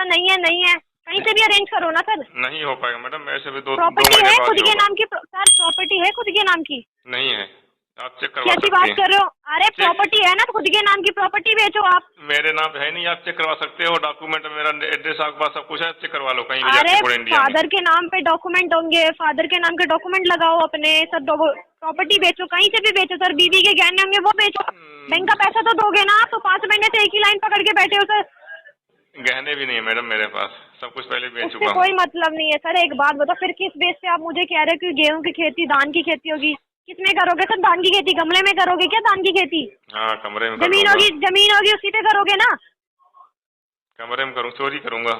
पैसा नहीं है नहीं है, कहीं से भी अरेंज करो ना सर। नहीं हो पाएगा मैडम, ऐसे भी दो प्रॉपर्टी महीने है बाद खुद ही के होगा। नाम की सर, प्रॉपर्टी है खुद के नाम की। नहीं है, आप चेक करवा कैसी सकती बात हैं। कर रहे हो? अरे चेक प्रॉपर्टी है ना, खुद के नाम की प्रॉपर्टी बेचो आप। मेरे नाम पे है नहीं, आप चेक करवा सकते हो, डॉक्यूमेंट मेरा एड्रेस आपके पास सब कुछ है, चेक करवा लो कहीं भी अरे जाके पूरे इंडिया में। फादर के नाम पे डॉक्यूमेंट होंगे, फादर के नाम के डॉक्यूमेंट लगाओ अपने सब, प्रॉपर्टी बेचो, कहीं से भी बेचो सर। बीवी के गहने होंगे वो बेचो, बैंक का पैसा तो दोगे ना आप। तो 5 महीने से एक ही लाइन पकड़ के बैठे हो सर। गहने भी नहीं है मैडम मेरे पास, सब कुछ पहले बेच उससे चुका हूँ। कोई मतलब नहीं है सर। एक बात बताओ, फिर किस बेस पे आप मुझे कह रहे हो कि गेहूं की खेती धान की खेती होगी? किसमें करोगे सर धान की खेती? गमले में करोगे क्या धान की खेती? हाँ कमरे में कर जमीन लूंगा। होगी, जमीन होगी उसी पे करोगे ना। कमरे में करूँ, चोरी करूंगा?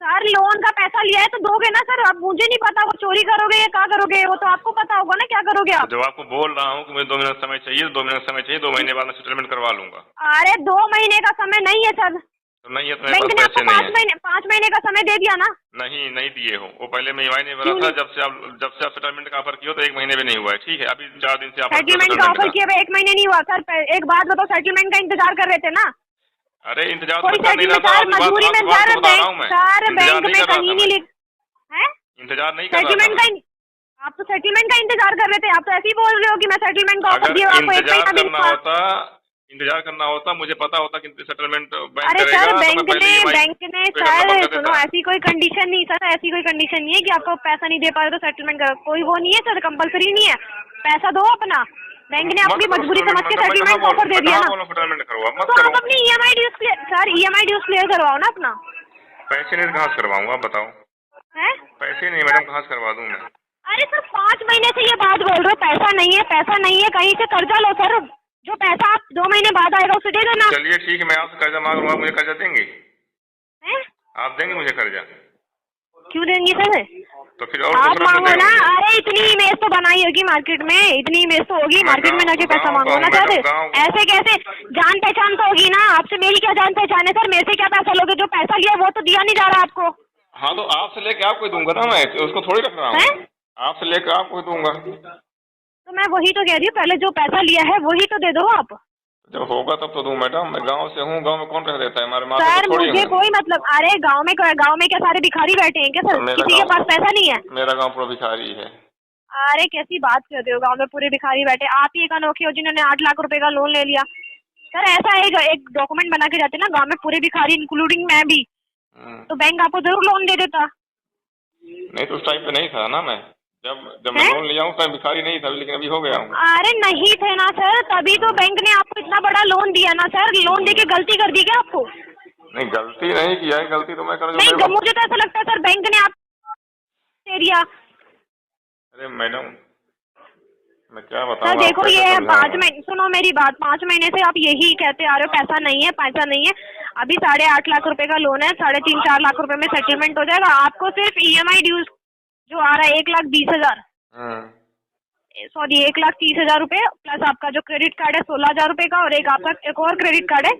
सर लोन का पैसा लिया है तो दोगे ना सर। अब मुझे नहीं पता वो चोरी करोगे या क्या करोगे, वो तो आपको पता होगा ना क्या करोगे तो आप। जब आपको बोल रहा हूँ कि मुझे 2 मिनट समय चाहिए, 2 मिनट समय चाहिए, 2 महीने बाद मैं सेटलमेंट करवा लूंगा। अरे 2 महीने का समय नहीं है सर। तो नहीं है तो मेरे बैंक पास ने आपको पैसे नहीं है। 5 महीने का समय दे दिया ना। नहीं नहीं दिए हो, वो पहले मैं EMI नहीं भरा क्यों था। नहीं? जब से आप सेटलमेंट का ऑफर किया तो 1 महीने भी नहीं हुआ है, ठीक है? अभी 4 दिन से ऑफर किया सेटलमेंट का सेटलमेंट ऑफर का। किए हुए 1 महीने नहीं हुआ सर। एक बात बताओ, सेटलमेंट का इंतजार कर रहे थे ना? अरे इंतजार तो कोई मैं कर नहीं रहा सेटलमेंट था, सर, मजबूरी में सर। तो बता रहा हूँ मैं, सर इंतजार बैंक नहीं में कर रहा कहीं था नहीं मैं, लिख है इंतजार नहीं कर रहा था सेटलमेंट का। मैं। आप तो सेटलमेंट का इंतजार कर रहे थे। आप तो ऐसे ही बोल रहे हो कि मैं सेटलमेंट का ऑफर अगर दिया आपको 1 महीना इंतजार करना होता, मुझे पता होता कि सेटलमेंट बैंक अरे करेगा सर तो मैं बैंक पहले ने EMI पे करना सर बंद कर सुनो, देता। ऐसी कोई कंडीशन नहीं सर, ऐसी कोई कंडीशन नहीं है कि आपको पैसा नहीं दे पा रहे तो सेटलमेंट करो। कोई वो नहीं है सर, कंपलसरी नहीं है। पैसा दो अपना। बैंक ने अपनी मजबूरी समझ के सेटलमेंट का ऑफर दे दिया ना। सेटलमेंट करूँगा, मत तो करो। आप अपनी EMI dues clear sir, EMI dues clear करवाओ ना अपना। पैसे नहीं तो कहाँ से करवाऊंगा, आप बताओ? है पैसे नहीं मैडम, कहाँ से करवा दूँ मैं? अरे सर 5 महीने से ये बात बोल रहे हो, पैसा नहीं है पैसा नहीं है, कहीं से कर्जा लो सर। जो पैसा आप 2 महीने बाद आएगा उसे दे देना। चलिए ठीक है, मैं आपसे कर्जा मांग लूंगा, मुझे कर्जा देंगे? हैं? आप देंगे मुझे कर्जा? क्यों देंगे सर? तो फिर और आप दूसरा क्यों मांगो देगा ना। मुझे? अरे इतनी इमेज तो बनाई होगी मार्केट में, इतनी इमेज तो होगी मार्केट में, ना कि पैसा मांगो ना सर। ऐसे कैसे? जान पहचान तो होगी ना आपसे। मेरी क्या जान पहचान है सर? मेरे से क्या पैसा लोगे? जो पैसा लिया वो तो दिया नहीं जा रहा आपको। हाँ तो आपसे लेके आपको दूंगा ना मैं, उसको थोड़ी रख रहा हूँ। आपसे लेकर आपको दूंगा। तो मैं वही तो कह रही हूँ, पहले जो पैसा लिया है वही तो दे दो आप। जब होगा तब तो दूं मैडम, मैं गांव से हूँ, गांव में कौन रह देता है? हमारे माँ सर तो थोड़ी मुझे हूँ। कोई मतलब, अरे गांव में क्या सारे भिखारी बैठे हैं क्या सर? किसी के पास पैसा नहीं है? मेरा गांव पूरा भिखारी है। अरे कैसी बात कर रहे हो? गांव में पूरे भिखारी बैठे। आप ही एक अनोखे हो जिन्होंने 8 लाख रुपए का लोन ले लिया। सर ऐसा एक डॉक्यूमेंट बना के जाते ना, गांव में पूरे भिखारी इंक्लूडिंग मैं भी, तो बैंक आपको जरूर लोन दे देता। नहीं तो उस टाइम पे नहीं था ना मैं, जब मैं लोन लिया हूँ तब भिखारी नहीं था, लेकिन अभी हो गया हूँ। अरे नहीं थे ना सर, तभी तो बैंक ने आपको इतना बड़ा लोन दिया ना सर। लोन देके गलती कर दी क्या आपको? नहीं गलती नहीं किया है, गलती तो मैं कर नहीं, मुझे तो ऐसा लगता है सर बैंक ने आप दे दिया। अरे मैडम मैं क्या सर बताऊँ देखो ये 5 महीने, सुनो मेरी बात, 5 महीने से आप यही कहते आ रहे हो पैसा नहीं है पैसा नहीं है। अभी 8.5 लाख रुपए का लोन है, 3.5-4 लाख रुपए में सेटलमेंट हो जाएगा। आपको सिर्फ EMI ड्यूज जो आ रहा है 1,20,000, सॉरी 1,30,000 रुपए, प्लस आपका जो क्रेडिट कार्ड है 16,000 रुपए का, और एक और क्रेडिट कार्ड है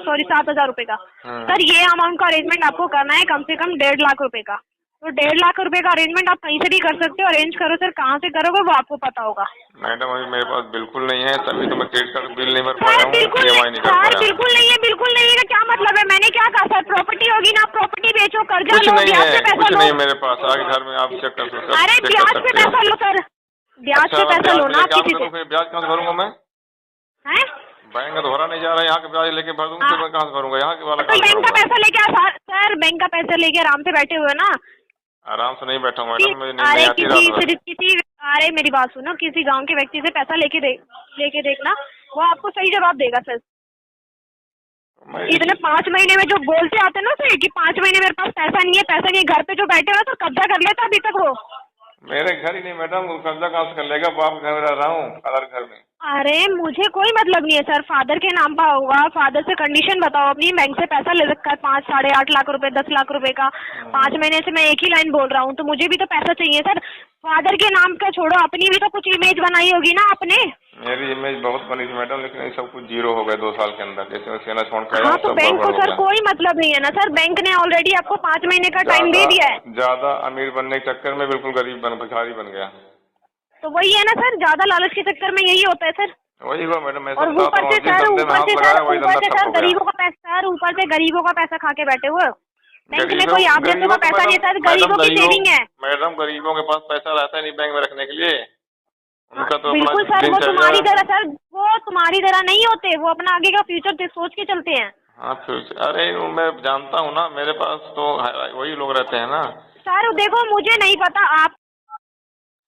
7,000 रुपए का। सर ये अमाउंट का अरेंजमेंट आपको करना है कम से कम 1.5 लाख रुपए का। तो 1.5 लाख रुपए का अरेंजमेंट आप कहीं से भी कर सकते हो। अरेंज करो सर, कहाँ से करोगे वो आपको पता होगा। मैडम अभी मेरे पास बिल्कुल नहीं है, तभी तो मैं क्रेडिट कार्ड बिल नहीं भर सर पाया हूँ, बिल्कुल EMI नहीं कर सर पाया। बिल्कुल नहीं है, बिल्कुल नहीं है का क्या मतलब है? मैंने क्या कहा सर? प्रॉपर्टी होगी ना, प्रॉपर्टी बेचो, कर्जा कुछ लो, नहीं ब्याज है, पे पैसा कुछ लो। नहीं मेरे पास, आगे घर में आप चेक कर सकते। अरे ब्याज पे पैसा लो सर, ब्याज पे पैसा लो ना आप किसी से। फिर ब्याज कहाँ से भरूंगा मैं? हैं? बैंक का तो भरा नहीं जा रहा है, यहाँ के ब्याज लेके भर दूंगा, फिर मैं कहाँ से भरूंगा? यहाँ के वाला तो बैंक का पैसा लेके सर बैंक का पैसा लेके आराम से बैठे हुए ना। आराम से नहीं बैठा हूँ मैडम, मुझे नींद अरे नहीं आती रात किसी अरे मेरी बात सुनो, किसी गांव के व्यक्ति से पैसा लेके देखना, वो आपको सही जवाब देगा सर। भर। इतने 5 महीने में जो बोलते आते ना सर कि 5 महीने मेरे पास पैसा नहीं है पैसा नहीं है, घर पे जो बैठे हुए तो कब्जा कर लेता अभी तक वो। मेरे घर ही नहीं मैडम, कब्जा कहाँ से कर लेगा? बाप के घर में रह रहा हूँ, अलग घर में। अरे मुझे कोई मतलब नहीं है सर, फादर के नाम पर होगा। फादर से कंडीशन बताओ अपनी, बैंक से पैसा ले रखा है 5-8.5 लाख रुपए, 10 लाख रुपए का। 5 महीने से मैं एक ही लाइन बोल रहा हूँ, तो मुझे भी तो पैसा चाहिए सर। फादर के नाम का छोड़ो, अपनी भी तो कुछ इमेज बनाई होगी ना आपने। मेरी इमेज बहुत बनी थी मैडम, लेकिन ये सब कुछ जीरो हो गए 2 साल के अंदर, जैसे मैं सेना छोड़ के आया। हाँ तो बैंक को सर कोई मतलब नहीं है ना सर, बैंक ने ऑलरेडी आपको 5 महीने का टाइम दे दिया है। ज्यादा अमीर बनने के चक्कर में बिल्कुल भिखारी बन गया। तो वही है ना सर, ज्यादा लालच के चक्कर में यही होता है सर। वही हुआ मैडम, मैं और सब ऊपर से जिस सर धंधे में हाथ लगाया वही धंधा ठप हो गया। गरीबों का पैसा सर, ऊपर से गरीबों का पैसा खा के बैठे हुए हो। बैंक में कोई आप जैसों गरीबों का पैसा नहीं है सर, मैडम गरीबों की सेविंग है। मैडम गरीबों के पास पैसा रहता है नहीं बैंक में रखने के लिए, हाँ, उनका तो अपना बिल्कुल सर, वो दिनचर्या। तुम्हारी तरह सर, वो तुम्हारी तरह नहीं होते, वो अपना आगे का फ्यूचर सोच के चलते हैं। हाँ फ्यूचर, अरे मैं जानता हूँ ना, मेरे पास तो वही लोग रहते हैं ना। सर देखो, मुझे नहीं पता आप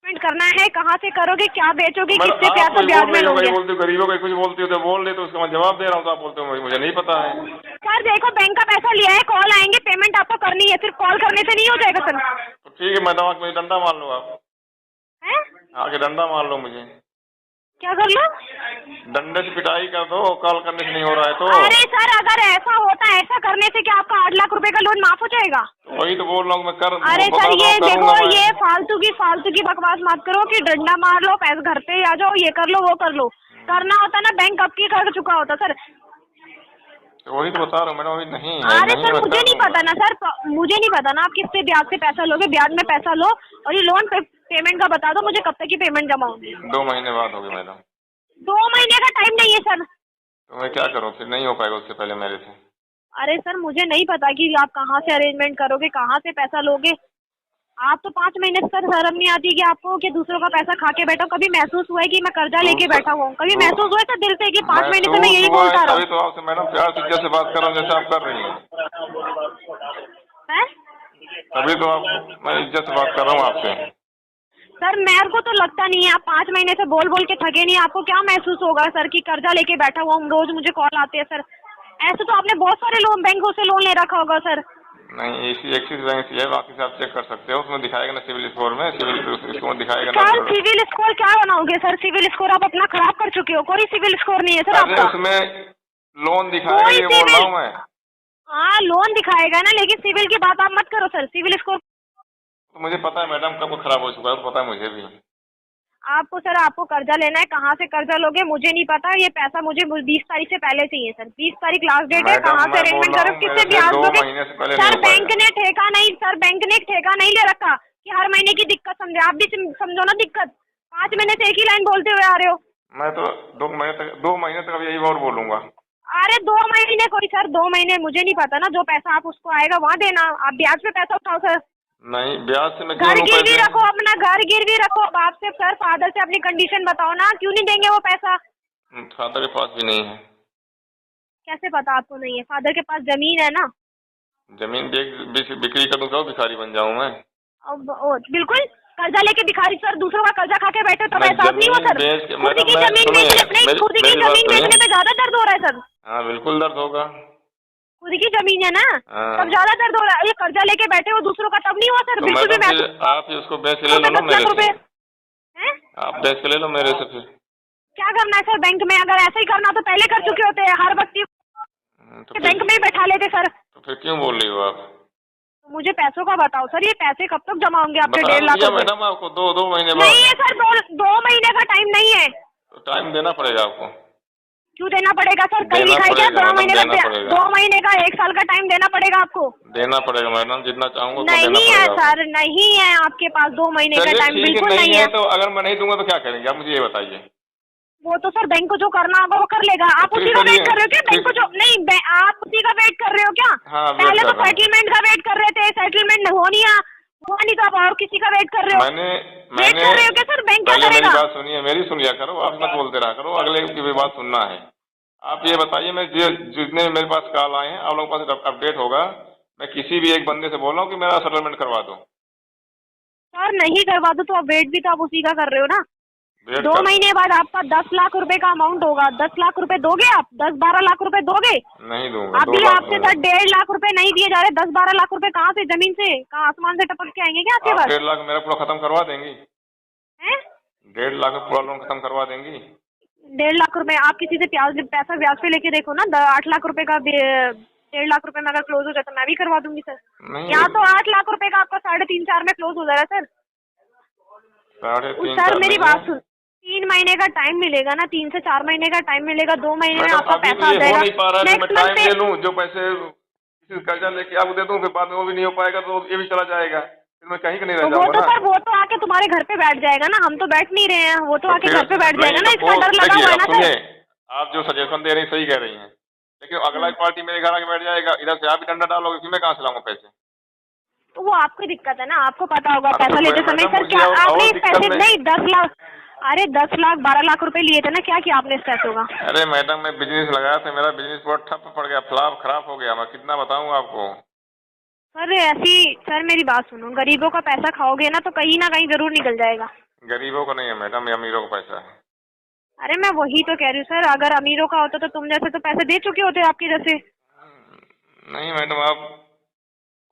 पेमेंट करना है, कहाँ से करोगे, क्या बेचोगे, मैडम किससे आप पैसा कोई ब्याज बोल में रही हो, कहीं लोगे। बोलती हो गरीबों का कुछ बोलती हो तो बोल रहे, तो उसका मैं जवाब दे रहा हूँ, तो आप बोलते हो मुझे नहीं पता है। सर देखो, बैंक का पैसा लिया है, कॉल आएंगे, पेमेंट आपको करनी है, सिर्फ कॉल करने से नहीं हो जाएगा सर। तो ठीक है मैडम, आके मुझे डंडा मार लो आप, हैं? आके डंडा मार लो मुझे, क्या कर लो? डंडे से पिटाई कर दो, कॉल करने से नहीं हो रहा है तो। अरे सर, अगर ऐसा होता है, ऐसा करने से क्या आपका 8 लाख रुपए का लोन माफ हो जाएगा? वही तो बोल रहा हूँ मैं, कर अरे बता सर, दो, ये देखो, करूँगा मैं। ये फालतू की बकवास मत करो कि डंडा मार लो, पैसे घर पे आ जाओ, ये कर लो, वो कर लो। करना होता ना, बैंक अब की कर चुका होता सर। तो वही तो बता रहा हूँ मैडम, अभी नहीं है। अरे नहीं सर, मैं मुझे कर नहीं दूंगा। पता ना सर, मुझे नहीं पता ना आप किससे ब्याज से पैसा लोगे, ब्याज में पैसा लो, और ये लोन पेमेंट का बता दो मुझे, कब तक की पेमेंट जमा होगी। 2 महीने बाद होगी मैडम। 2 महीने का टाइम नहीं है सर। तो मैं क्या करूँ फिर, नहीं हो पाएगा उससे पहले मेरे से। अरे सर, मुझे नहीं पता कि आप कहाँ से अरेंजमेंट करोगे, कहाँ से पैसा लोगे। आप तो 5 महीने से सर शर्म नहीं आती कि आपको कि दूसरों का पैसा खा के बैठा हूँ। कभी महसूस हुआ है कि मैं कर्जा लेके बैठा हूँ? कभी महसूस हुआ है सर दिल से कि 5 महीने से मैं यही बोलता रहा तभी तो आपसे मैडम प्यार से जैसे बात कर रहा हूँ, जैसे आप कर रही हैं। हूँ? तभी तो आप, मैं इज्जत से बात कर रहा हूँ आपसे। सर मेरे को तो लगता नहीं है, आप 5 महीने से बोल बोल के थके नहीं। आपको क्या महसूस होगा सर कि कर्जा लेके बैठा हुआ हूँ, रोज मुझे कॉल आते हैं सर। ऐसे तो आपने बहुत सारे लोन बैंकों से लोन ले रखा होगा सर। नहीं, इसी एक्सिस बैंक से है, बाकी से आप चेक कर सकते हो, उसमें दिखाएगा ना सिविल स्कोर में, सिविल स्कोर दिखाएगा ना। सर सिविल स्कोर क्या बनाओगे सर? सिविल स्कोर आप अपना खराब कर चुके हो, कोई सिविल स्कोर नहीं है सर अरे आपका। उसमें लोन दिखाएगा, कोई ये बोल रहा सिविल, हूँ मैं। हाँ लोन दिखाएगा ना, लेकिन सिविल की बात आप मत करो सर। सिविल स्कोर तो मुझे पता है मैडम कब खराब हो चुका है, तो पता है मुझे भी। आपको सर, आपको कर्जा लेना है, कहाँ से कर्जा लोगे मुझे नहीं पता। ये पैसा मुझे 20 तारीख से पहले चाहिए सर। 20 तारीख लास्ट डेट है, मैडम कहाँ से मैं बोल अरेंजमेंट रहा करो, हूँ किससे मेरे से ब्याज 2 दोगे? महीने से पहले सर नहीं हो बैंक पाएगा। ने ठेका नहीं, सर बैंक ने एक ठेका नहीं ले रखा कि हर महीने की दिक्कत समझे। आप भी समझो ना दिक्कत। 5 महीने से एक ही लाइन बोलते हुए आ रहे हो। मैं तो 2 महीने तक अब यही और बोलूंगा। अरे 2 महीने कोई सर, 2 महीने मुझे नहीं पता ना। जो पैसा आप उसको आएगा वहाँ देना, आप ब्याज पे पैसा उठाओ सर। नहीं, ब्याज से मैं क्यों घर लूं गिरवी पैसे? रखो, अपना घर गिरवी रखो। बाप से सर, फादर से अपनी कंडीशन बताओ ना, क्यों नहीं देंगे वो पैसा? फादर के पास भी नहीं है। कैसे पता आपको नहीं है? फादर के पास जमीन है ना। जमीन बिक्री कर दूं तो भिखारी बन जाऊं मैं? बिल्कुल, कर्जा लेके भिखारी सर, दूसरों का कर्जा खा के बैठे तो मैं एहसास नहीं हुआ जमीन सर? बेच के, खुद मैडम की मैं जमीन सुनिए, बेचने, नहीं खुद की मेरी बात जमीन बेचने सुनिए। पे ज्यादा दर्द हो रहा है सर। हाँ बिल्कुल दर्द होगा। खुद की जमीन है ना, हाँ। तब ज्यादा दर्द हो रहा है। ये कर्जा लेके बैठे हो दूसरों का, तब नहीं हुआ सर? तो बिल्कुल भी मैडम फिर महसूस। आप ही उसको बेच के ले लो ना 10 मेरे लाख से। रुपए हैं? आप बेच के ले लो मेरे से फिर। क्या करना है सर बैंक में? अगर ऐसा ही करना तो पहले कर चुके होते हैं, हर वक्त तो बैंक में ही बैठा लेते सर। तो फिर क्यों बोल रही हो आप? तो मुझे पैसों का बताओ सर, ये पैसे कब तक जमा होंगे आपके? बता 1.5 लाख दिया रुपए मैडम आपको, 2 महीने नहीं बाद। है सर, 2 महीने का टाइम नहीं है। तो टाइम देना पड़ेगा आपको। क्यों देना पड़ेगा सर? कहीं देना लिखा है क्या? पड़ेगा 2 मैडम, महीने देना का, पड़ेगा। 2 महीने का, 1 साल का टाइम देना पड़ेगा आपको। देना पड़ेगा मैडम, जितना चाहूंगा उतना देना नहीं है पड़ेगा। सर, नहीं है आपके पास 2 महीने का चलिए टाइम, ठीक है, बिल्कुल नहीं नहीं है। तो अगर मैं नहीं दूंगा तो क्या करेंगे आप, मुझे ये बताइए। वो तो सर बैंक को जो करना होगा वो कर लेगा। आप फिर उसी का वेट करिए, कर रहे हो क्या? बैंक को फिर- जो नहीं, आप उसी का वेट कर रहे हो क्या? हाँ, वेट पहले कर तो रहा हूँ। सेटलमेंट का वेट कर रहे थे, सेटलमेंट हो नहीं तो आप और किसी का वेट कर रहे हो। वेट कर रहे हो क्या सर? बैंक क्या पहले मेरी करेगा? बात सुनिए, मेरी सुन लिया करो, आप मत बोलते रहा करो, अगले की भी बात सुनना है। आप ये बताइए, मैं जितने मेरे पास कॉल आए हैं आप लोगों के पास अपडेट होगा, मैं किसी भी एक बंदे से बोल रहा हूँ कि मेरा सेटलमेंट करवा दो। सर नहीं करवा दो तो आप वेट भी तो आप उसी का कर रहे हो ना। वेट 2 कर, महीने बाद आपका 10 लाख रुपए का अमाउंट होगा। 10 लाख रुपए दोगे आप? 10-12 लाख रुपए दोगे? नहीं दूंगा। 2 अभी लाख आपसे सर 1.5 लाख रुपए नहीं दिए जा रहे। 10-12 लाख रुपए कहाँ से? जमीन से? कहाँ आसमान से टपक के आएंगे क्या आपके आप पास? 1.5 लाख मेरा पूरा खत्म करवा देंगी? हैं? 1.5 लाख में पूरा लोन खत्म करवा देंगी? 1.5 लाख रुपए आप किसी से पैसा ब्याज पे लेके देखो ना। 8 लाख रुपए का 1.5 लाख रुपए में अगर क्लोज हो जाए तो मैं भी करवा दूंगी सर। नहीं, यहाँ तो 8 लाख रुपए का आपका 3.5-4 में क्लोज हो जा रहा है सर। 3.5 सर मेरी बात सुन, 3 महीने का टाइम मिलेगा ना, 3 से 4 महीने का टाइम मिलेगा। 2 महीने में मैडम आपका अभी पैसा तो आ ये हो जाएगा। नहीं पा रहा है कि मैं नेक्स्ट टाइम मंथ ले पे लूं, जो पैसे किसी से कर्जा लेके आपको दे दूं, फिर बाद में वो भी नहीं हो पाएगा तो ये भी चला जाएगा। फिर मैं कहीं का नहीं तो रह वो जाऊंगा तो ना। सर वो तो आके तुम्हारे घर पे बैठ जाएगा ना, हम तो बैठ नहीं रहे हैं, वो तो आके फिर घर पे बैठ नहीं, जाएगा ना, तो इसका डर लगा देखिए, हुआ है अब ना सुनिए, सर। आप जो सजेशन दे रही हैं सही कह रही हैं, लेकिन अगला पार्टी मेरे घर आके बैठ जाएगा, इधर से आप भी डंडा डालोगे, फिर मैं कहाँ से लाऊंगा पैसे? तो वो आपकी दिक्कत है ना, आपको पता होगा हाँ, पैसा तो लेते समय मैडम सर मुझे क्या आपने और इस दिक्कत पैसे नहीं। नहीं 10 लाख, अरे 10 लाख 12 लाख रुपए लिए थे ना, क्या किया आपने इस पैसों का? अरे मैडम, मैं बिजनेस लगाया था, मेरा बिजनेस बहुत ठप पड़ गया, फ्लॉप खराब हो गया, मैं कितना बताऊं आपको। सर ऐसी, सर मेरी बात सुनो, गरीबों का पैसा खाओगे ना तो कहीं ना कहीं जरूर निकल जाएगा। गरीबों को नहीं है मैडम, ये अमीरों का पैसा है। अरे मैं वही तो कह रही हूँ सर, अगर अमीरों का होता तो तुम जैसे तो पैसे दे चुके होते आपके जैसे। नहीं मैडम, आप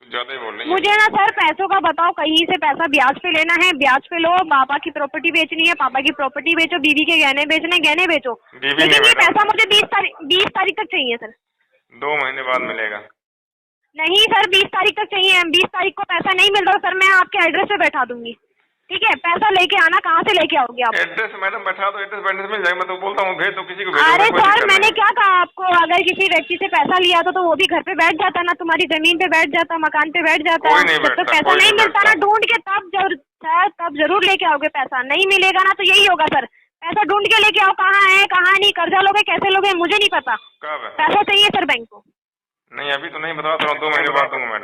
कुछ ज्यादा ही बोल रही हैं। मुझे ना सर पैसों का बताओ, कहीं से पैसा ब्याज पे लेना है ब्याज पे लो, पापा की प्रॉपर्टी बेचनी है पापा की प्रॉपर्टी बेचो, बीवी के गहने बेचने गहने बेचो, बीवी नहीं लेकिन ये मैडम, पैसा मुझे 20 तारीख तक चाहिए सर। 2 महीने बाद मिलेगा। नहीं सर 20 तारीख तक चाहिए, 20 तारीख को पैसा नहीं मिल रहा सर, मैं आपके एड्रेस पे बैठा दूंगी, ठीक है? पैसा लेके आना, कहाँ से लेके आओगे आप? एड्रेस मैडम बैठा दो, एड्रेस बैठने से मिल जाएगा, मैं तो बोलता हूँ भेज दो, किसी को भेजो, अरे कोई सर दिक्कत मैंने नहीं। क्या कहा आपको, अगर किसी व्यक्ति से पैसा लिया तो वो भी घर पे बैठ जाता ना, तुम्हारी जमीन पे बैठ जाता, मकान पे बैठ जाता। कोई नहीं जब तक बैठता, पैसा कोई नहीं नहीं मिलता ना बैठता। ढूंढ के, तब जरूर लेके आओगे पैसा, नहीं मिलेगा ना तो यही होगा सर, पैसा ढूंढ के लेके आओ, कहाँ है कहाँ नहीं, कर्जा लोगे कैसे लोगे मुझे नहीं पता, कब है? पैसा चाहिए सर बैंक को। नहीं अभी तो नहीं बता रहा हूँ, 2 महीने बाद दूंगा मैडम।